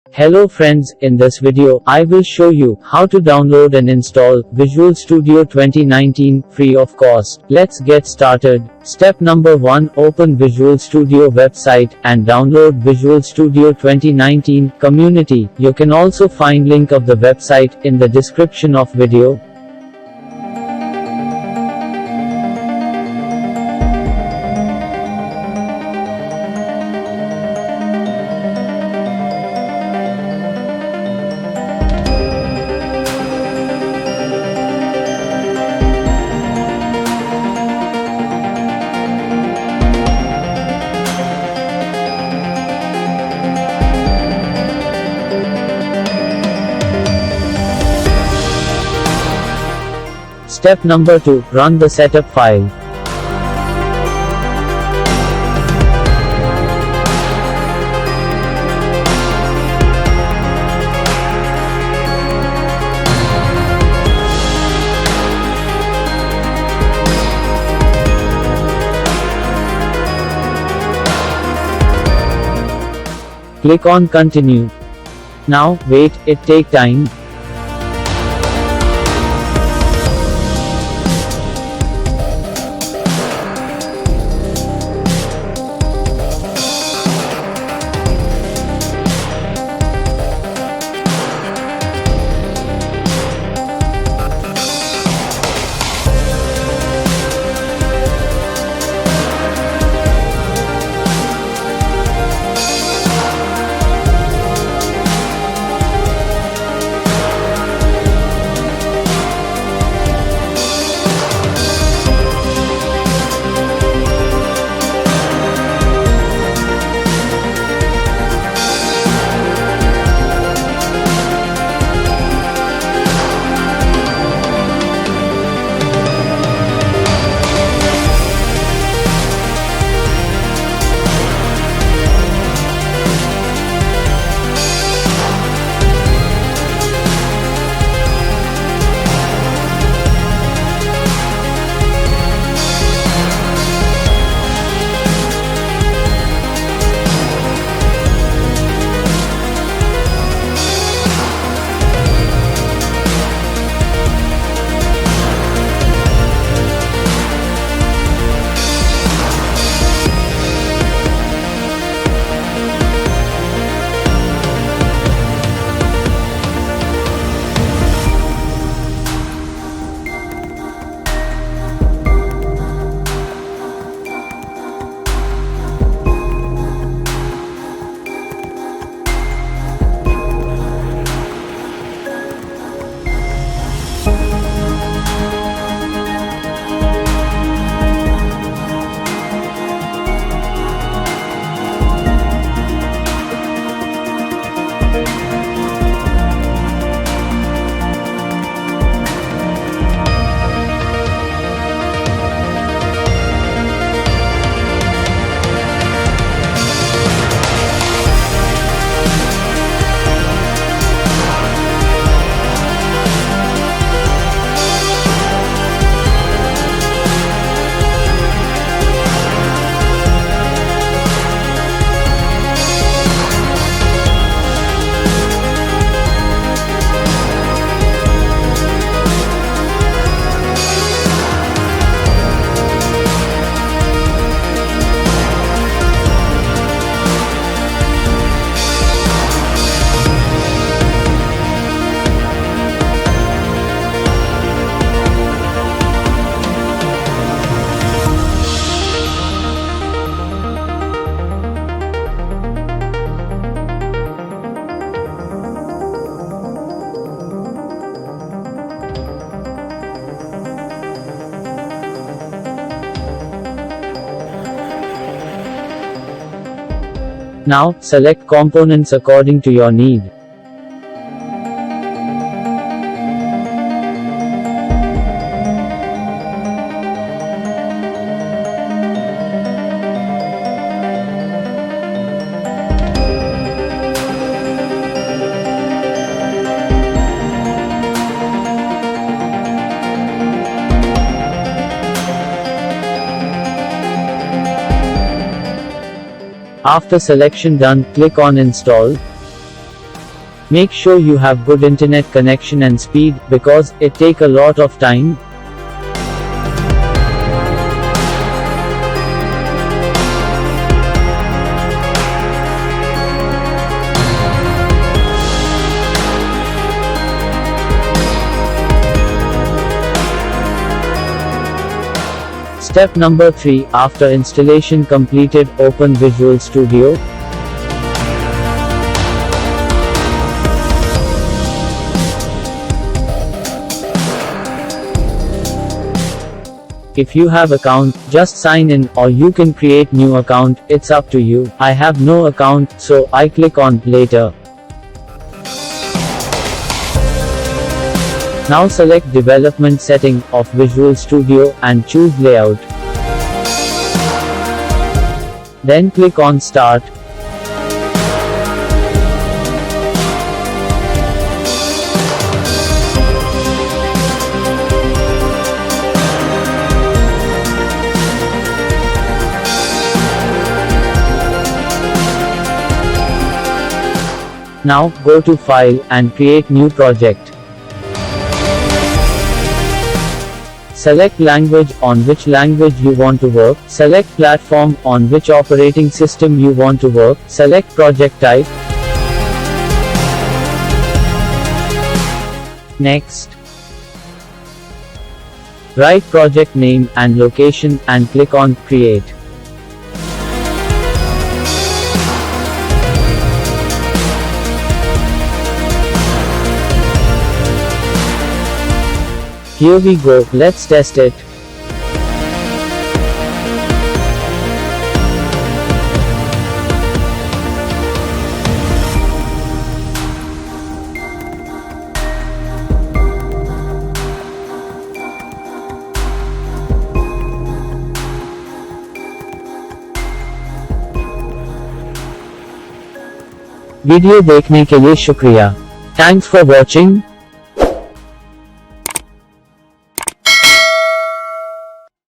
Hello friends, in this video, I will show you how to download and install Visual Studio 2019 free of cost. Let's get started. Step number 1, open Visual Studio website and download Visual Studio 2019 Community. You can also find link of the website in the description of video. Step number 2, run the setup file. Click on continue. Now, wait, it take time. Now, select components according to your need. After selection done, click on Install. Make sure you have good internet connection and speed, because it take a lot of time. Step number 3, after installation completed, open Visual Studio. If you have account, just sign in, or you can create new account, it's up to you. I have no account, so I click on Later. Now select Development Setting of Visual Studio, and choose Layout. Then click on Start. Now, go to File, and create new project. Select language, on which language you want to work. Select platform, on which operating system you want to work. Select project type. Next. Write project name and location, and click on Create. Here we go, let's test it. Video देखने के लिए शुक्रिया। Thanks for watching.